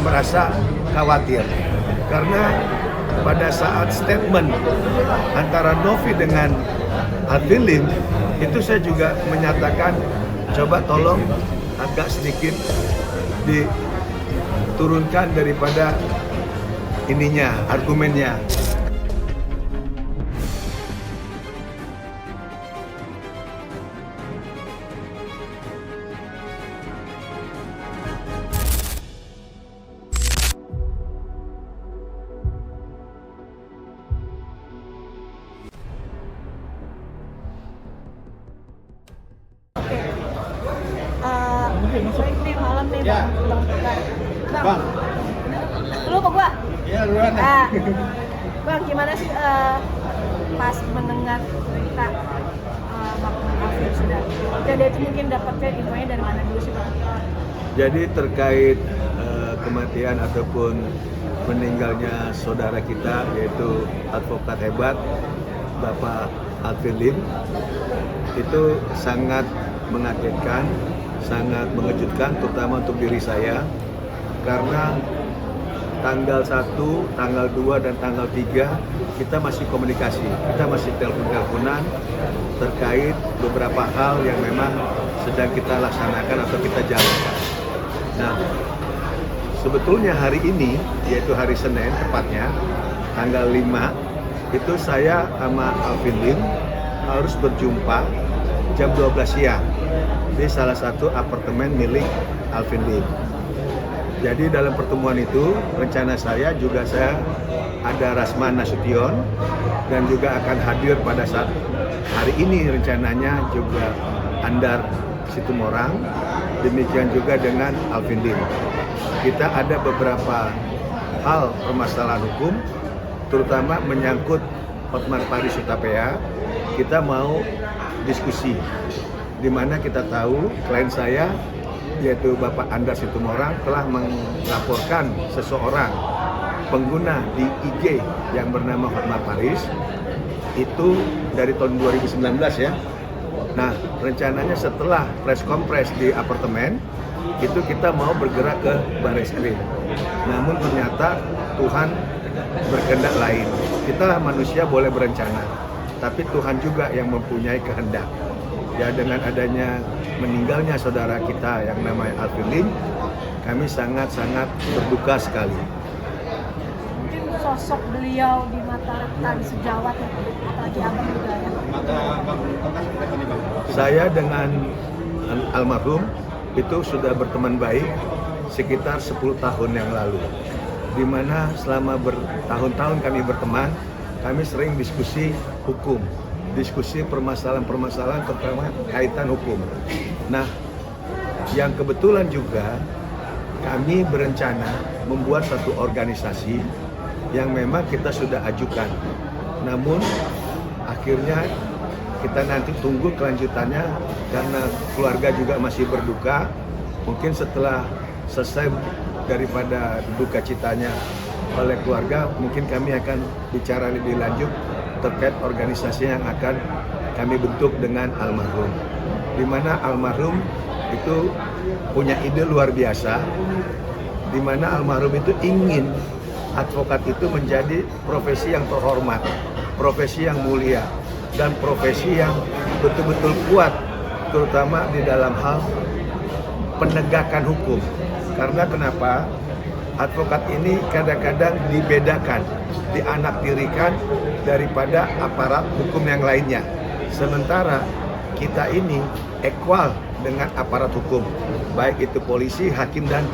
merasa khawatir karena pada saat statement antara Novi dengan Alvin Lim itu saya juga menyatakan coba tolong agak sedikit diturunkan daripada ininya, argumennya. Nih malam nih bang, bang, lu apa gua? Iya, duluan. Bang, gimana sih pas mendengar cerita Bang Alvin sudah, dan dia itu mungkin dapatnya infonya dari mana dulu sih bang? Jadi terkait kematian ataupun meninggalnya saudara kita yaitu advokat hebat Bapak Alvin Lim itu sangat mengagetkan, sangat mengejutkan terutama untuk diri saya karena tanggal 1, tanggal 2, dan tanggal 3 kita masih komunikasi, kita masih telepon-teleponan terkait beberapa hal yang memang sedang kita laksanakan atau kita jalankan. Nah, sebetulnya hari ini, yaitu hari Senin tepatnya, tanggal 5, itu saya sama Alvin Lim harus berjumpa jam 12 siang di salah satu apartemen milik Alvin Lim. Jadi dalam pertemuan itu rencana saya ada Rasman Nasution dan juga akan hadir pada saat hari ini rencananya juga Andar Situmorang, demikian juga dengan Alvin Lim. Kita ada beberapa hal permasalahan hukum terutama menyangkut Hotman Paris Hutapea. Kita mau diskusi di mana kita tahu klien saya yaitu Bapak Andar Situmorang telah melaporkan seseorang pengguna di IG yang bernama Hotman Paris itu dari tahun 2019 ya. Nah, rencananya setelah press conference di apartemen itu kita mau bergerak ke Barreskrim. Namun ternyata Tuhan berkehendak lain. Kita manusia boleh berencana, tapi Tuhan juga yang mempunyai kehendak. Ya, dengan adanya meninggalnya saudara kita yang namanya Alvin Lim, kami sangat-sangat berduka sekali. Mungkin sosok beliau di mata rekan sejawat ya, apalagi abang juga ya. Saya dengan almarhum itu sudah berteman baik sekitar 10 tahun yang lalu, di mana selama bertahun-tahun kami berteman, kami sering diskusi hukum, diskusi permasalahan-permasalahan terutama kaitan hukum. Nah, yang kebetulan juga kami berencana membuat satu organisasi yang memang kita sudah ajukan. Namun akhirnya kita nanti tunggu kelanjutannya karena keluarga juga masih berduka. Mungkin setelah selesai daripada duka citanya oleh keluarga, mungkin kami akan bicara lebih lanjut terkait organisasi yang akan kami bentuk dengan almarhum. Di mana almarhum itu punya ide luar biasa, di mana almarhum itu ingin advokat itu menjadi profesi yang terhormat, profesi yang mulia, dan profesi yang betul-betul kuat, terutama di dalam hal penegakan hukum. Karena kenapa? Advokat ini kadang-kadang dibedakan, dianaktirikan daripada aparat hukum yang lainnya. Sementara kita ini equal dengan aparat hukum, baik itu polisi, hakim, dan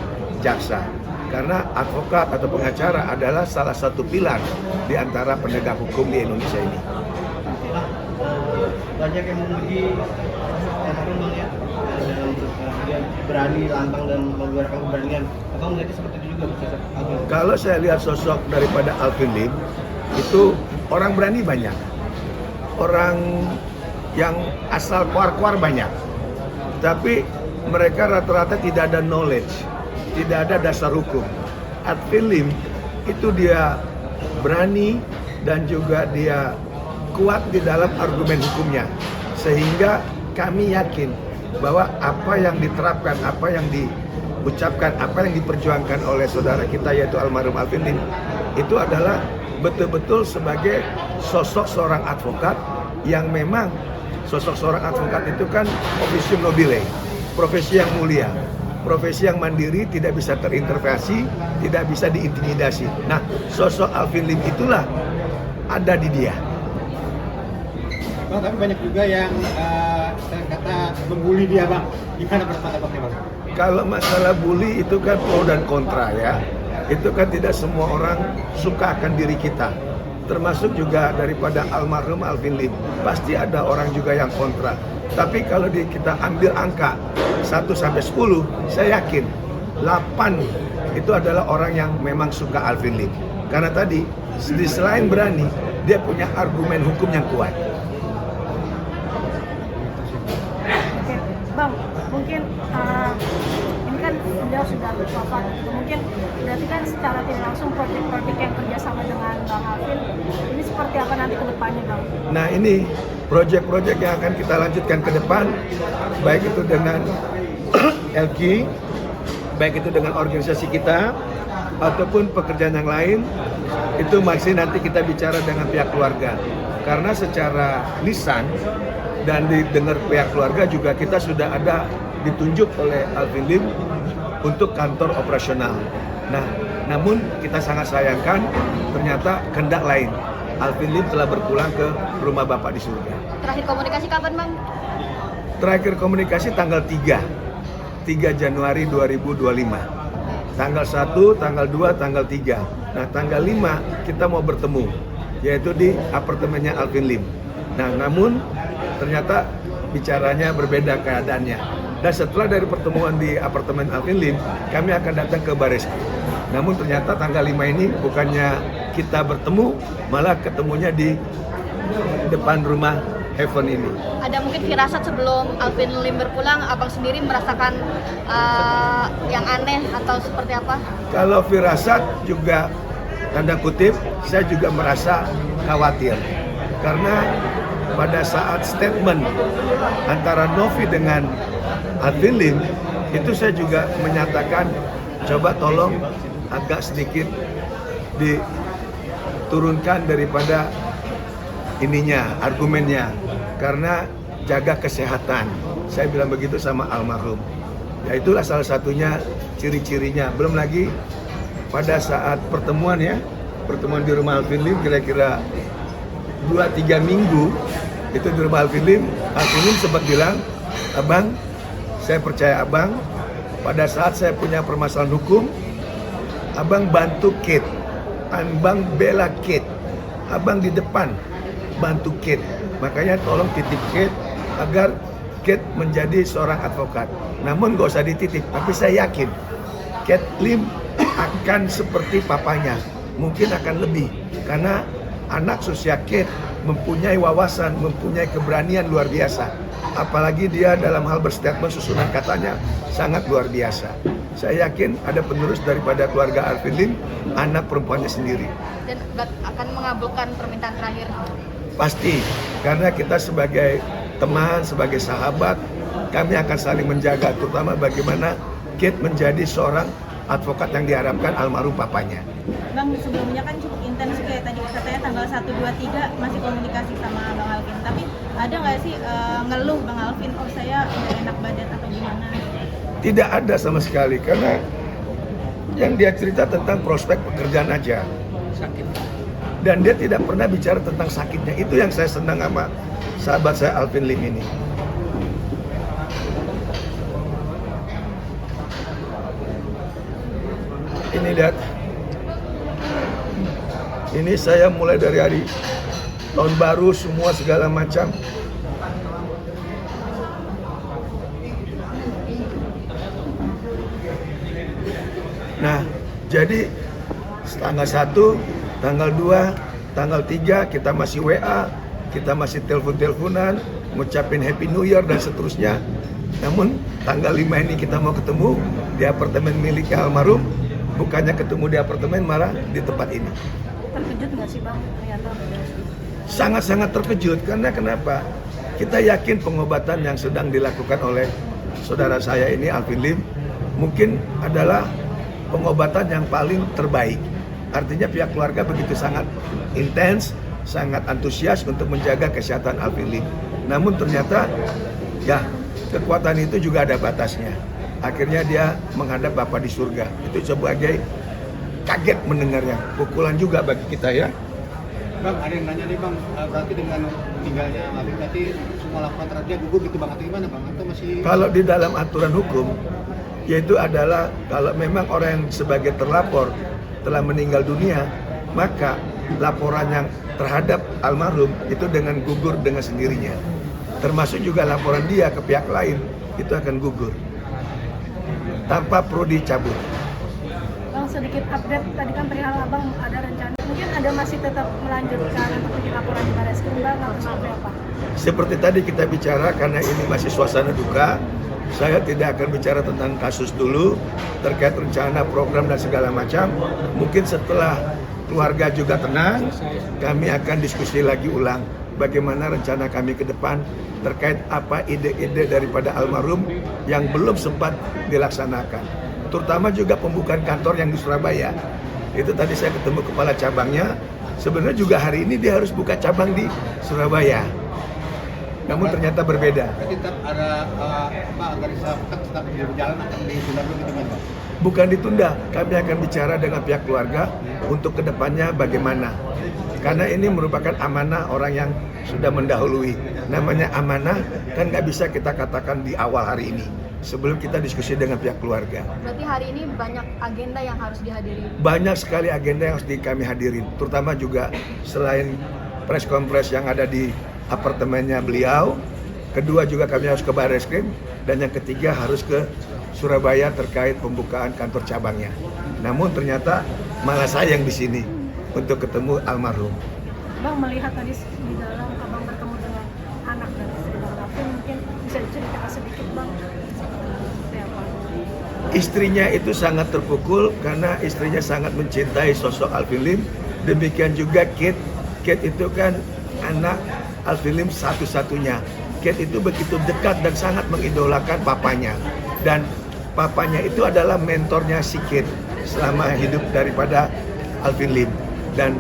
jaksa. Karena advokat atau pengacara adalah salah satu pilar di antara penegak hukum di Indonesia ini. Banyak yang memuji almarhum Bang ya, dalam dia berani, lantang, dan mengeluarkan keberanian. Abang melihatnya seperti itu juga, sosok Alvin? Kalau saya lihat sosok daripada Alvin Lim, itu orang berani banyak, orang yang asal kuar-kuar banyak, tapi mereka rata-rata tidak ada knowledge, tidak ada dasar hukum. Alvin Lim itu dia berani dan juga dia kuat di dalam argumen hukumnya, sehingga kami yakin bahwa apa yang diterapkan, apa yang ucapkan apa yang diperjuangkan oleh saudara kita yaitu almarhum Alvin Lim itu adalah betul-betul sebagai sosok seorang advokat yang memang sosok seorang advokat itu kan officium nobile, profesi yang mulia, profesi yang mandiri, tidak bisa terintervensi, tidak bisa diintimidasi. Nah, sosok Alvin Lim itulah ada di dia. Bang, tapi banyak juga yang kata membuli dia, Bang. Gimana pendapat Abangnya, Bang? Kalau masalah bully itu kan pro dan kontra ya. Itu kan tidak semua orang suka akan diri kita. Termasuk juga daripada almarhum Alvin Lim. Pasti ada orang juga yang kontra. Tapi kalau kita ambil angka 1 sampai 10, saya yakin 8 itu adalah orang yang memang suka Alvin Lim. Karena tadi, selain berani, dia punya argumen hukum yang kuat. Oke, Bang, mungkin ini kan beliau sudah wafat, mungkin berarti kan secara tidak langsung proyek-proyek yang kerjasama dengan Bang Alvin ini seperti apa nanti ke depannya, Bang? Nah, ini proyek-proyek yang akan kita lanjutkan ke depan, baik itu dengan LQ, baik itu dengan organisasi kita, ataupun pekerjaan yang lain, itu masih nanti kita bicara dengan pihak keluarga. Karena secara lisan dan didengar pihak keluarga juga kita sudah ada ditunjuk oleh Alvin Lim untuk kantor operasional. Nah, namun kita sangat sayangkan ternyata kehendak lain. Alvin Lim telah berpulang ke rumah Bapak di surga. Terakhir komunikasi kapan, Bang? Terakhir komunikasi tanggal 3 Januari 2025. Tanggal 1, tanggal 2, tanggal 3. Nah, tanggal 5 kita mau bertemu, yaitu di apartemennya Alvin Lim. Nah, namun ternyata bicaranya berbeda keadaannya. Dan setelah dari pertemuan di apartemen Alvin Lim, kami akan datang ke Bareskrim. Namun ternyata tanggal 5 ini bukannya kita bertemu, malah ketemunya di depan rumah Heaven ini. Ada mungkin firasat sebelum Alvin Lim berpulang, Abang sendiri merasakan yang aneh atau seperti apa? Kalau firasat juga tanda kutip, saya juga merasa khawatir. Karena pada saat statement antara Novi dengan Alvin Lim, itu saya juga menyatakan coba tolong agak sedikit diturunkan daripada ininya, argumennya, karena jaga kesehatan. Saya bilang begitu sama almarhum. Ya itulah salah satunya ciri-cirinya. Belum lagi pada saat pertemuan di rumah Alvin Lim kira-kira 2-3 minggu itu di rumah Alvin Lim sempat bilang, "Abang, saya percaya Abang, pada saat saya punya permasalahan hukum, Abang bantu Kate, Abang bela Kate, Abang di depan bantu Kate. Makanya tolong titip Kate agar Kate menjadi seorang advokat. Namun gak usah dititip, tapi saya yakin Kate Lim akan seperti papanya, mungkin akan lebih, karena anak seusia Kate mempunyai wawasan, mempunyai keberanian luar biasa. Apalagi dia dalam hal berstatement susunan katanya sangat luar biasa. Saya yakin ada penerus daripada keluarga Alvin Lim, anak perempuannya sendiri. Dan akan mengabulkan permintaan terakhir? Pasti, karena kita sebagai teman, sebagai sahabat, kami akan saling menjaga, terutama bagaimana Kate menjadi seorang advokat yang diharapkan almarhum papanya. Bang, sebelumnya kan cukup intens kayak tadi katanya tanggal 1, 2, 3 masih komunikasi sama Bang Alvin. Tapi ada nggak sih ngeluh Bang Alvin, oh saya nggak enak badan atau gimana? Tidak ada sama sekali, karena yang dia cerita tentang prospek pekerjaan aja. Sakit. Dan dia tidak pernah bicara tentang sakitnya. Itu yang saya senang sama sahabat saya Alvin Lim ini. Ini lihat. Ini saya mulai dari hari tahun baru semua segala macam. Nah, jadi tanggal 1, tanggal 2, tanggal 3 kita masih WA, kita masih telepon-teleponan, ngucapin Happy New Year dan seterusnya. Namun tanggal 5 ini kita mau ketemu di apartemen milik almarhum, bukannya ketemu di apartemen, malah di tempat ini. Terkejut nggak sih Bang ternyata? Sangat-sangat terkejut, karena kenapa? Kita yakin pengobatan yang sedang dilakukan oleh saudara saya ini Alvin Lim mungkin adalah pengobatan yang paling terbaik. Artinya pihak keluarga begitu sangat intens, sangat antusias untuk menjaga kesehatan Alvin Lim. Namun ternyata ya kekuatan itu juga ada batasnya. Akhirnya dia menghadap Bapa di surga. Itu sebagai kaget mendengarnya, pukulan juga bagi kita ya. Bang, ada yang nanya nih Bang, berarti dengan tinggalnya Alvin berarti semua laporan terhadap dia gugur gitu Bang, atau gimana Bang? Atau masih... Kalau di dalam aturan hukum, yaitu adalah kalau memang orang yang sebagai terlapor telah meninggal dunia, maka laporan yang terhadap almarhum itu dengan gugur dengan sendirinya. Termasuk juga laporan dia ke pihak lain, itu akan gugur tanpa perlu dicabut. Bang, sedikit update, tadi kan perihal Abang ada rencana, mungkin ada masih tetap melanjutkan untuk bikin laporan di Barreskrim Bang, atau sampai apa? Seperti tadi kita bicara, karena ini masih suasana duka, saya tidak akan bicara tentang kasus dulu, terkait rencana, program, dan segala macam. Mungkin setelah keluarga juga tenang, kami akan diskusi lagi ulang bagaimana rencana kami ke depan terkait apa ide-ide daripada almarhum yang belum sempat dilaksanakan. Terutama juga pembukaan kantor yang di Surabaya. Itu tadi saya ketemu kepala cabangnya, sebenarnya juga hari ini dia harus buka cabang di Surabaya. Namun ternyata berbeda. Berarti tetap ada organisasi tetap berjalan akan ditunda dulu gitu Bang? Bukan ditunda, kami akan bicara dengan pihak keluarga untuk kedepannya bagaimana. Karena ini merupakan amanah orang yang sudah mendahului. Namanya amanah kan nggak bisa kita katakan di awal hari ini, sebelum kita diskusi dengan pihak keluarga. Berarti hari ini banyak agenda yang harus dihadiri. Banyak sekali agenda yang harus kami hadirin, terutama juga selain press conference yang ada di apartemennya beliau, kedua juga kami harus ke Barreskrim, dan yang ketiga harus ke Surabaya terkait pembukaan kantor cabangnya. Namun ternyata malah saya yang di sini untuk ketemu almarhum. Bang, melihat tadi di dalam Abang bertemu dengan anak dan istri Bang Alvin, mungkin bisa diceritakan sedikit Bang, seperti apa? Istrinya itu sangat terpukul karena istrinya sangat mencintai sosok Alvin Lim. Demikian juga Kate. Kate itu kan anak Alvin Lim satu-satunya. Kate itu begitu dekat dan sangat mengidolakan papanya. Dan papanya itu adalah mentornya si Kate selama hidup daripada Alvin Lim. Dan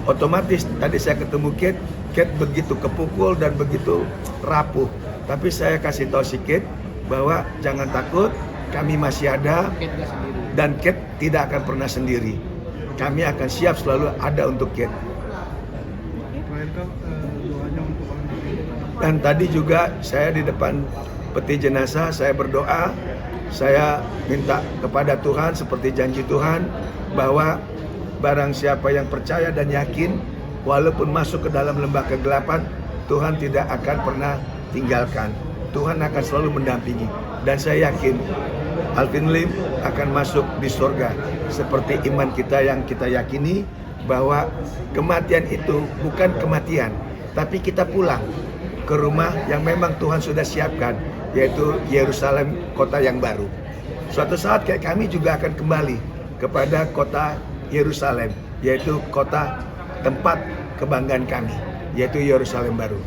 otomatis tadi saya ketemu Kate, Kate begitu kepukul dan begitu rapuh. Tapi saya kasih tahu si Kate bahwa jangan takut, kami masih ada dan Kate tidak akan pernah sendiri. Kami akan siap selalu ada untuk Kate. Dan tadi juga saya di depan peti jenazah saya berdoa, saya minta kepada Tuhan seperti janji Tuhan bahwa barang siapa yang percaya dan yakin, walaupun masuk ke dalam lembah kegelapan, Tuhan tidak akan pernah tinggalkan. Tuhan akan selalu mendampingi. Dan saya yakin Alvin Lim akan masuk di surga. Seperti iman kita yang kita yakini bahwa kematian itu bukan kematian, tapi kita pulang ke rumah yang memang Tuhan sudah siapkan, yaitu Yerusalem, kota yang baru. Suatu saat kayak kami juga akan kembali kepada kota Yerusalem, yaitu kota tempat kebanggaan kami, yaitu Yerusalem baru.